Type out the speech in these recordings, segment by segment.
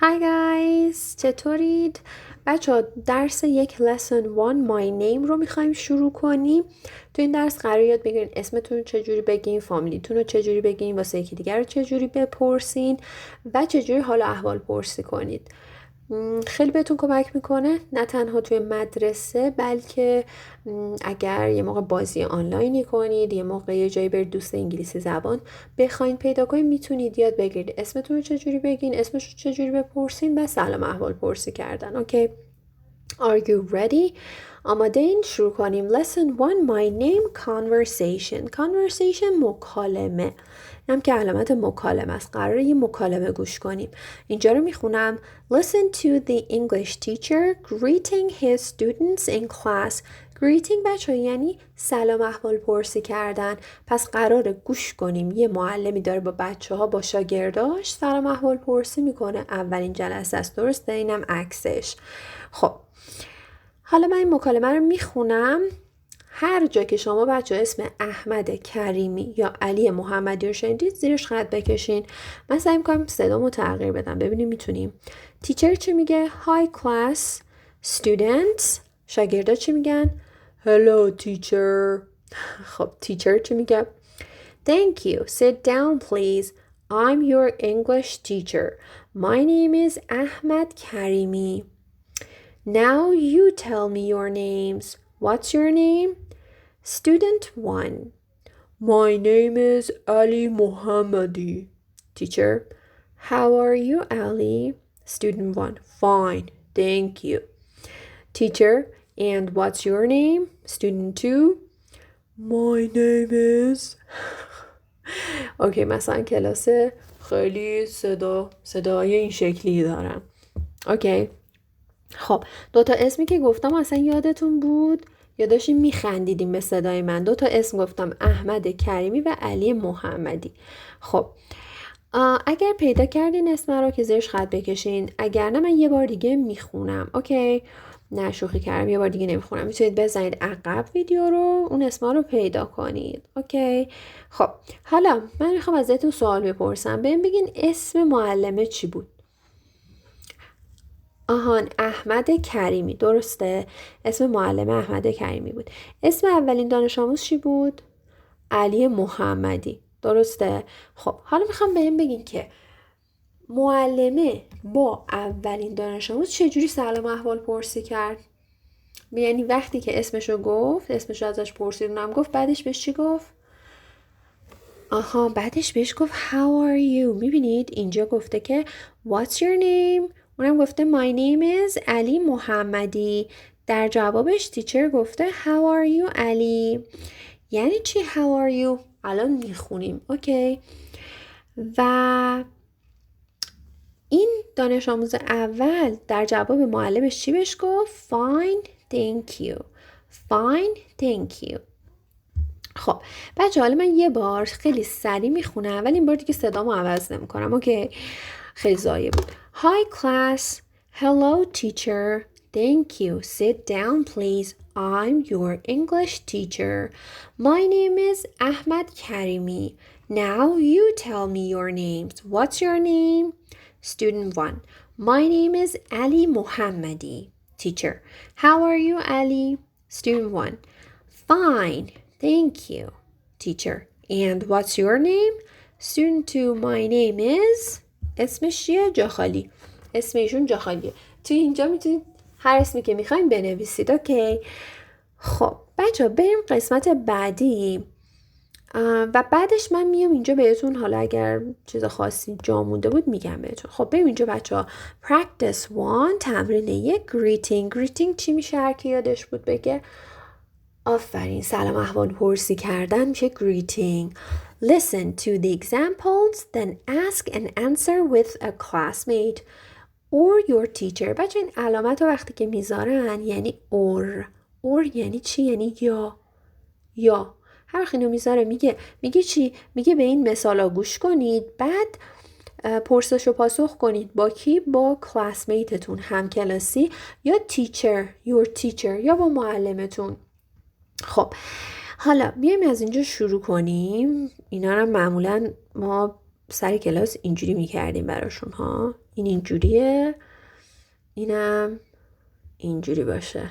Hi guys! چطورید؟ بچه درس یک lesson 1 my name رو میخوایم شروع کنیم. تو این درس قرار یاد بگیرین اسمتون رو چجوری بگین، فامیلیتون رو چجوری بگین، واسه یکی دیگر رو چجوری بپرسین و چجوری حال و احوال پرسی کنید. خیلی بهتون کمک میکنه، نه تنها توی مدرسه بلکه اگر یه موقع بازی آنلاینی کنید، یه موقع یه جایی برید دوست انگلیسی زبان بخواین پیدا کنید، میتونید یاد بگیرید اسمتون رو چجوری بگین، اسمش رو چجوری بپرسین و سلام احوال پرسی کردن. اوکی؟ Are you ready? آماده این؟ شروع کنیم. Lesson 1 My name conversation. Conversation مکالمه. هم که علامت مکالمه است. قراره یه مکالمه گوش کنیم. اینجا رو میخونم. Listen to the English teacher greeting his students in class. Greeting بچه یعنی سلام احوال پرسی کردن. پس قراره گوش کنیم یه معلمی داره با بچه ها با شاگرداش سلام احوال پرسی میکنه. اولین جلسه است، درسته؟ اینم عکسش. خب حالا من این مکالمه رو میخونم. هر جا که شما بچه اسم احمد کریمی یا علی محمدی رو شنیدید زیرش خط بکشین. من سعی میکنم صدامو تغییر بدم، ببینیم میتونیم. تیچر چی میگه؟ Hi class students. شاگردا چی میگن؟ Hello teacher. خب تیچر چی میگه؟ Thank you. Sit down please. I'm your English teacher. My name is Ahmad Karimi. Now you tell me your names. What's your name? Student 1. My name is Ali Mohammadi. Teacher, how are you, Ali? Student 1. Fine, thank you. Teacher, and what's your name? Student 2. My name is... اوکی مثلا کلاس خیلی صدای این شکلی دارم. اوکی خب دوتا اسمی که گفتم اصلا یادتون بود یا داشتیم میخندیدیم به صدای من؟ دوتا اسم گفتم، احمد کریمی و علی محمدی. خب اگر پیدا کردین اسم رو که زیرش خط بکشین، اگر نه من یه بار دیگه میخونم. اوکی؟ نه شوخی کردم، یه بار دیگه نمیخونم. میتونید بزنید عقب ویدیو رو، اون اسما رو پیدا کنید. اوکی؟ خب حالا من میخوام ازتون سوال بپرسم. بگین اسم معلمه چی بود؟ آهان احمد کریمی، درسته؟ اسم معلم احمد کریمی بود. اسم اولین دانش آموز چی بود؟ علی محمدی، درسته؟ خب حالا میخوام بهم بگین که معلمه با اولین دانش آموز چجوری سلام احوال پرسی کرد؟ یعنی وقتی که اسمشو گفت، اسمشو ازش پرسیدونم گفت، بعدش بهش چی گفت؟ آها بعدش بهش گفت how are you. میبینید اینجا گفته که what's your name. اونم گفته my name is علی محمدی. در جوابش تیچر گفته how are you علی. یعنی چی how are you؟ الان میخونیم. اوکی؟ و این دانش آموز اول در جواب معلمش چی بهش گفت؟ fine thank you. fine thank you. خب بچه حالا من یه بار خیلی سریع میخونم ولی این بار دیگه صدامو عوض نمیکنم. اوکی؟ خیلی زایه بود. Hi class. Hello teacher. Thank you. Sit down please. I'm your English teacher. My name is Ahmad Karimi. Now you tell me your names. What's your name? Student 1. My name is Ali Mohammadi. Teacher. How are you Ali? Student 1. Fine. Thank you, teacher. And what's your name? Student 2. My name is... اسمش چیه؟ جاخالی. اسم ایشون جاخالیه. توی اینجا میتونید هر اسمی که میخواین بنویسید. اوکی؟ خب بچه بریم قسمت بعدی و بعدش من میام اینجا بهتون، حالا اگر چیز خاصی جا مونده بود میگم بهتون. خب بریم اینجا بچه ها. Practice 1 تمرین 1 Greeting چی میشه؟ هر کی یادش بود بگه. آفرین، سلام احوال پرسی کردن میشه greeting. Listen to the examples then ask and answer with a classmate or your teacher. بچه این علامت رو وقتی که میذارن یعنی or یعنی چی؟ یعنی یا هر وقت اینو میذاره میگه چی؟ میگه به این مثالا گوش کنید، بعد پرسش و پاسخ کنید. با کی؟ با کلاسمیتتون، همکلاسی، یا your teacher یا با معلمتون. خب حالا بیایم از اینجا شروع کنیم. اینا رو معمولا ما سر کلاس اینجوری میکردیم براشون ها. این اینجوریه، اینم اینجوری باشه،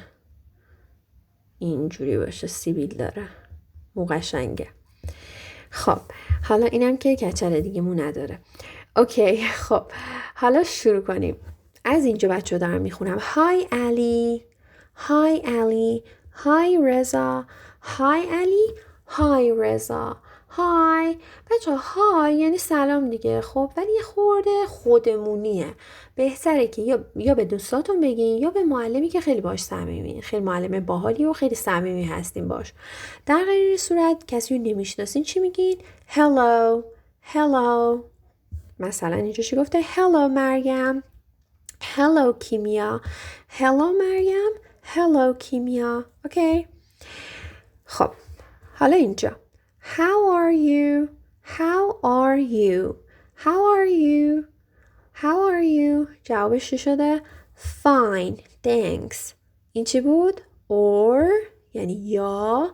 اینجوری باشه، سیبیل داره، مو قشنگه. خب حالا اینم که کچل دیگه مو نداره. اوکی خب حالا شروع کنیم. از اینجا بچه دارم میخونم. Hi Ali, Hi Ali, Hi رضا, Hi Ali, Hi رضا, Hi. بچه های یعنی سلام دیگه. خب ولی یه خورده خودمونیه. بهتره که یا به دوستاتون بگین یا به معلمی که خیلی باش صمیمی، خیلی معلم باحالی و خیلی صمیمی هستین باش. در غیر صورت کسی رو نمیشناسین چی میگین؟ Hello, hello. مثلا اینجا چی گفته؟ Hello مریم، Hello کیمیا، Hello مریم، Hello کیمیا. اوکی. خب حالا اینجا How are you? How are you? How are you? How are you? جوابش چی شده؟ Fine, thanks. این چی بود؟ Or یعنی یا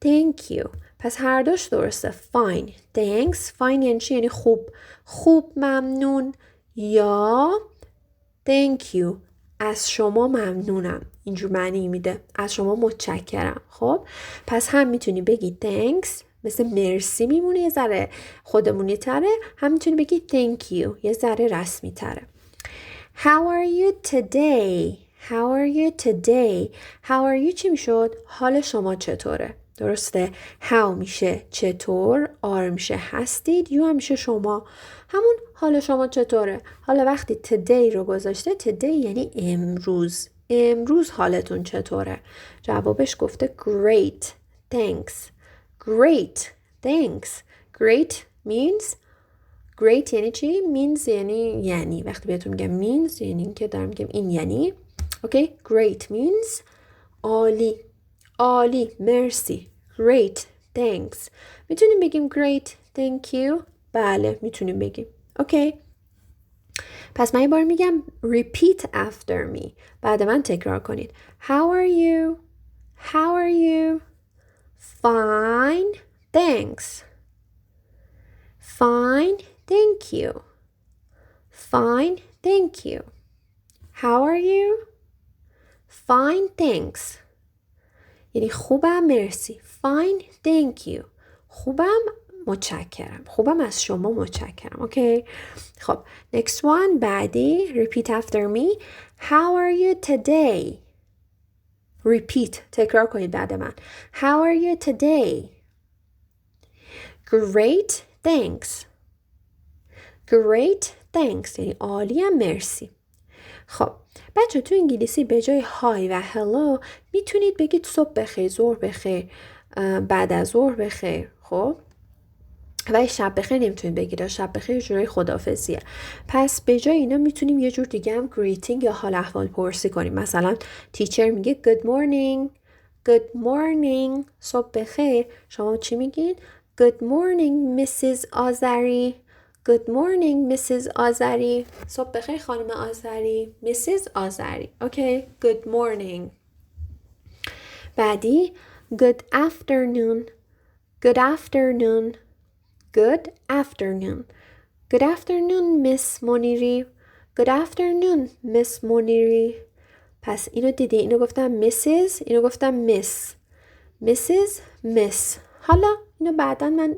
thank you. پس هر دوش درسته. Fine, thanks. Fine یعنی چی؟ یعنی خوب. خوب ممنون. یا thank you. از شما ممنونم. اینجور معنی میده. از شما متشکرم. خب پس هم میتونی بگی thanks مثل مرسی میمونه یه ذره خودمونی تره، هم میتونی بگی thank you یه ذره رسمی تره. How are you today? How are you today? How are you چی میشد؟ حال شما چطوره؟ درسته؟ How میشه چطور، are میشه هستید، you هم میشه شما. همون حال شما چطوره؟ حالا وقتی today رو گذاشته، today یعنی امروز. امروز حالتون چطوره؟ جوابش گفته great, thanks. Great, thanks. Great means great یعنی چی؟ means یعنی وقتی بهتون میگم means یعنی این که دارم میگم این یعنی. اوکی. Great means عالی، عالی، مرسی. Great, thanks. میتونیم بگیم great, thank you. بله میتونیم بگیم. اوکی. پس من یه بار میگم repeat after me. بعد من تکرار کنید. How are you? How are you? Fine, thanks. Fine, thank you. Fine, thank you. How are you? Fine, thanks. یعنی خوبم مرسی. Fine, thank you. خوبم متشکرم. خوبم از شما متشکرم. اوکی. خب next one بعدی repeat after me. How are you today? Repeat. تکرار کنید بعد من. How are you today? Great, thanks. Great, thanks. یعنی عالیم مرسی. خب بچه تو انگلیسی به جای های و هلو میتونید بگید صبح بخیر، ظهر بخیر، بعد از ظهر بخیر. خب و شب بخیر نمیتونید بگید. شب بخیر جوری خداحافظیه. پس به جای اینا میتونیم یه جور دیگه هم greeting یا حال احوال پرسی کنیم. مثلا تیچر میگه good morning. Good morning. صبح بخیر. شما چی میگین؟ Good morning Mrs. آذری. Good morning Mrs. آذری. صبح بخیر خانم آذری. Mrs. آذری. اوکی. Good morning. بعدی good afternoon. Good afternoon. Good afternoon. Good afternoon Miss منیری. Good afternoon Miss منیری. پس اینو دیدی، اینو گفتم Mrs. اینو گفتم Miss. Mrs. Miss. حالا اینو بعداً من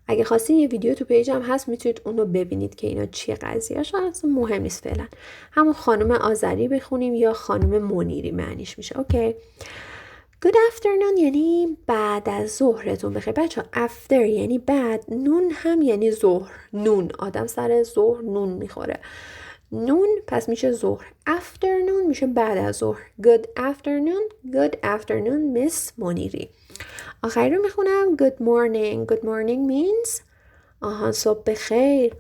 اگه خواستین یه ویدیو تو پیجم هست میتونید اونو ببینید که اینا چیه قضیه. شاید مهم نیست فعلا. همون خانم آذری بخونیم یا خانم منیری معنیش میشه. اوکی. Good afternoon یعنی بعد از ظهرتون بخیر. بچه after یعنی بعد، نون هم یعنی ظهر. نون، آدم سر ظهر نون میخوره. نون پس میشه ظهر. afternoon میشه بعد از ظهر. Good afternoon. Good afternoon Miss منیری. آخری رو میخونم. Good morning. Good morning means صبح بخیر.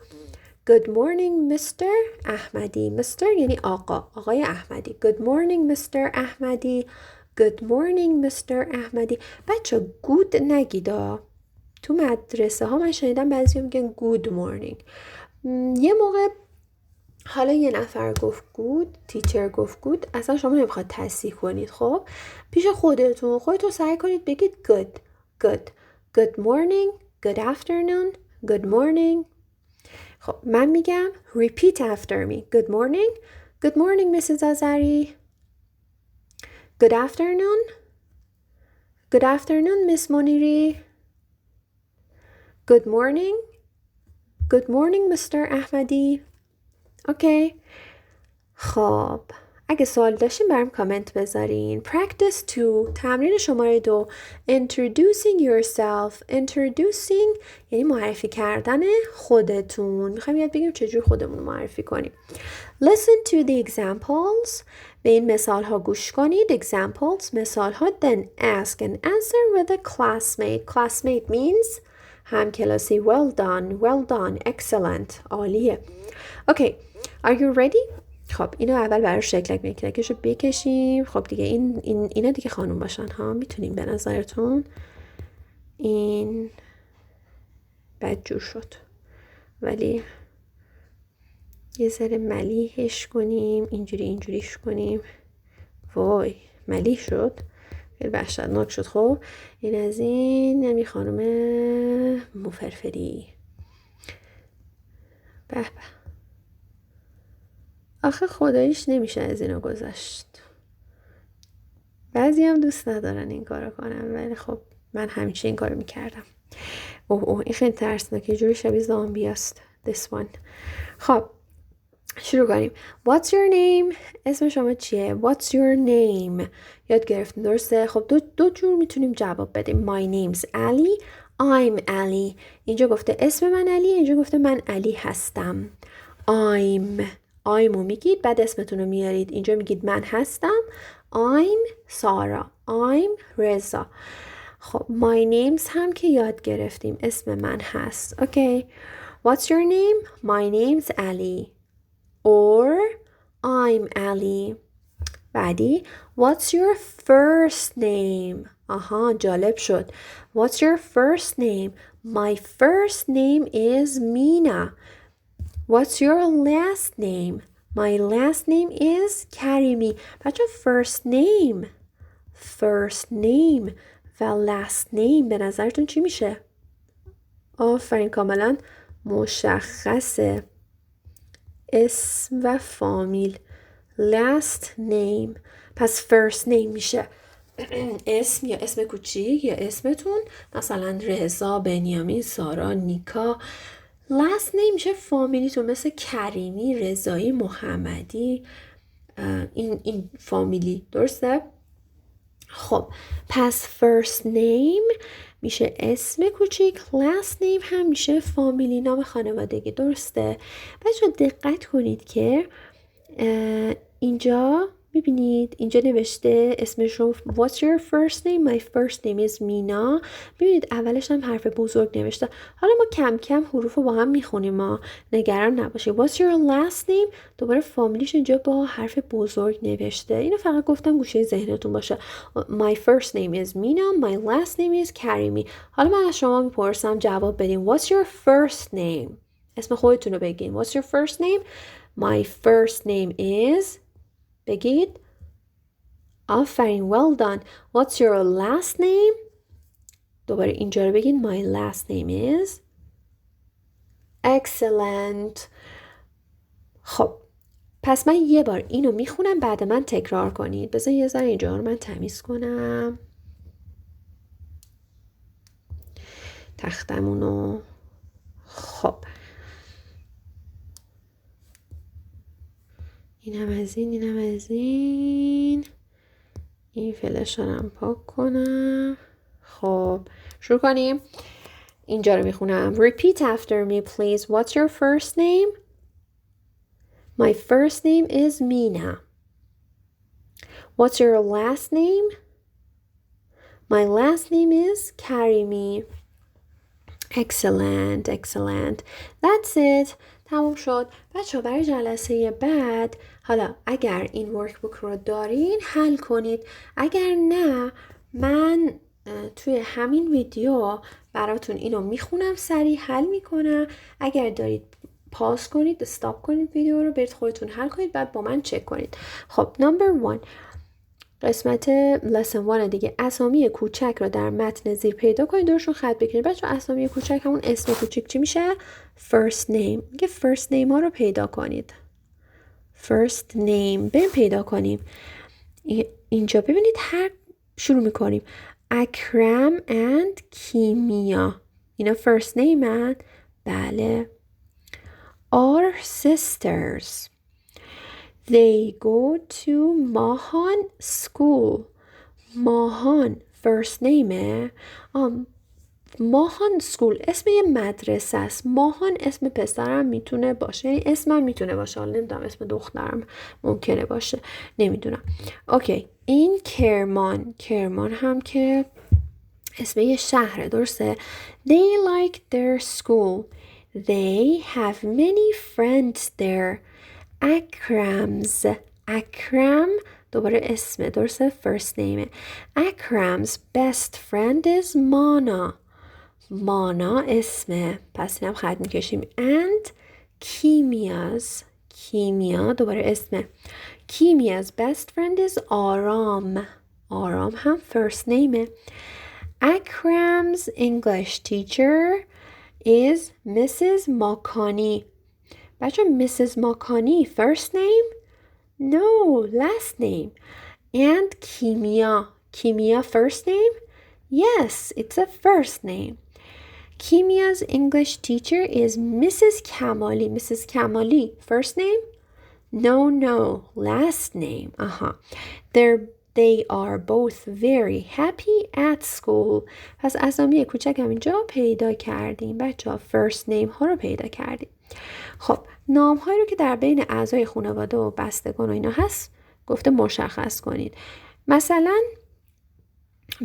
Good morning Mr. احمدی. Mr. یعنی آقای احمدی. Good morning Mr. احمدی. Good morning Mr. احمدی. بچه good نگیدا. تو مدرسه ها من شنیدم بعضی میگن good morning. یه موقع حالا یه نفر گفت good، تیچر گفت good، اصلا شما نمیخواد تصحیح کنید. خب پیش خودتون سعی کنید بگید good. Good. Good morning. Good afternoon. Good morning. خب من میگم repeat after me. Good morning. Good morning Mrs. Azari. Good afternoon. Good afternoon Miss Moniri. Good morning. Good morning Mr. Ahmadi. اوکی. خب اگه سوال داشتین برام کامنت بذارین. Practice 2 تمرین شماره 2 Introducing yourself. Introducing یعنی معرفی کردن خودتون. میخوایم یاد بگیریم چجور خودمون رو معرفی کنیم. Listen to the examples. به این مثال ها گوش کنید. Examples مثال ها. Then ask and answer with a classmate. Classmate means همکلاسی. Well done. Well done. Excellent. عالیه. Okay. Are you ready? خب اینو اول برای شکلک میکلکشو بکشیم. خب دیگه اینا دیگه خانوم باشن ها. میتونیم به نظرتون این بدجور شد ولی یه ذره ملیحش کنیم. اینجوریش کنیم. وای ملیح شد. خیلی وحشتناک شد. خب این از این نمی خانوم مفرفری. به به. آخه خداییش نمیشه از اینو گذشت. بعضی هم دوست ندارن این کارو کنم ولی خب من همیشه این کارو میکردم. اوه این خیلی ترسناکه. جوری شبیه زامبی است. This one. خب شروع کنیم. What's your name؟ اسم شما چیه؟ What's your name؟ یاد گرفتیم درسته؟ خب دو جور میتونیم جواب بدیم. My name's Ali. I'm Ali. اینجا گفته اسم من علی. اینجا گفته من علی هستم. I'm رو میگید بعد اسمتون رو میارید. اینجا میگید من هستم. I'm سارا. I'm رضا. خب my names هم که یاد گرفتیم. اسم من هست. Okay. What's your name? My name's Ali. Or I'm Ali. بعدی What's your first name? آها جالب شد. What's your first name? My first name is Mina. What's your last name? My last name is Karimi. بچه first name و last name به نظرتون چی میشه؟ آفرین کاملا مشخصه. اسم و فامیل. last name. پس first name میشه اسم یا اسم کوچیک یا اسمتون. مثلا رضا، بنیامین، سارا، نیکا. last name میشه فامیلیتون مثل کریمی، رضایی، محمدی. این فامیلی درسته؟ خب پس first name میشه اسم کوچیک. last name هم میشه فامیلی نام خانوادگی. درسته؟ بچه دقت کنید که اینجا میبینید اینجا نوشته اسمشون What's your first name? My first name is Mina. میبینید اولش هم حرف بزرگ نوشته. حالا ما کم کم حروف رو با هم میخونیم. ما نگران نباشید. What's your last name? دوباره فامیلیش اینجا با حرف بزرگ نوشته. اینو فقط گفتم گوشه ذهنتون باشه. My first name is Mina. My last name is Karimi. حالا من از شما میپرسم جواب بدین. What's your first name? اسم خودتون رو بگین. What's your first name? My first name is بگید. آفرین. Well done. What's your last name? دوباره اینجا رو بگید. My last name is excellent. خب پس من یه بار اینو میخونم بعد من تکرار کنید. بذار یه ذره اینجا رو من تمیز کنم تختمونو. خب اینم از این. این فلشارم پاک کنم. خب شروع کنیم. اینجا رو میخونم. Repeat after me please. What's your first name? My first name is Mina. What's your last name? My last name is Karimi. Excellent. That's it. تموم شد. بچه برای جلسه بعد حالا اگر این ورکبوک رو دارین حل کنید. اگر نه من توی همین ویدیو براتون اینو میخونم سریع حل میکنم. اگر دارید پاس کنید استاپ کنید ویدیو رو برید خودتون حل کنید بعد با من چک کنید. خب number 1 قسمت lesson 1 دیگه. اسامی کوچک رو در متن زیر پیدا کنید، درشون خط بگیرید. بچه اسامی کوچک همون اسم کوچک چی میشه؟ first name. میگه first name ها رو پیدا کنید. first name بریم پیدا کنیم. اینجا ببینید هر شروع میکنیم اکرم and کیمیا، اینا first name هن؟ بله. Our sisters. They go to Mahan school. ماهان first name. ماهان سکول اسم یه مدرسه است. ماهان اسم پسرم میتونه باشه، یعنی اسمم میتونه باشه، حالا نمیدونم اسم دخترم ممکنه باشه، نمیدونم. اوکی، این کرمان هم که اسم یه شهره، درسته؟ They like their school. They have many friends there. اکرم دوباره اسمه، درسته؟ first name. Akram's best friend is مانا اسمه، پس اینم خط میکشیم. and کیمیا دوباره اسمه. Kimia's best friend is آرام هم first name. Akram's English teacher is Mrs. Makani. بچه Mrs. Makani first name? No, last name. And Kimia first name? Yes, it's a first name. Kimia's English teacher is Mrs. Kamali. Mrs. Kamali first name? No, last name. They are both very happy at school. پس اسامی کوچک هم اینجا پیدا کردیم. بچه ها first name ها رو پیدا کردیم. خب نام هایی رو که در بین اعضای خانواده و بستگان و اینا هست گفته مشخص کنید. مثلا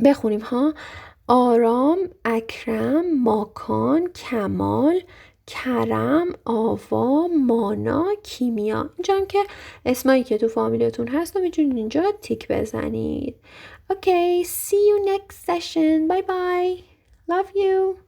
بخونیم ها: آرام، اکرم، ماکان، کمال، کرم، آوا، مانا، کیمیا. اینجا هم که اسمایی که تو فامیلتون هست رو میتونید اینجا تیک بزنید. Okay, see you next session. Bye bye. Love you.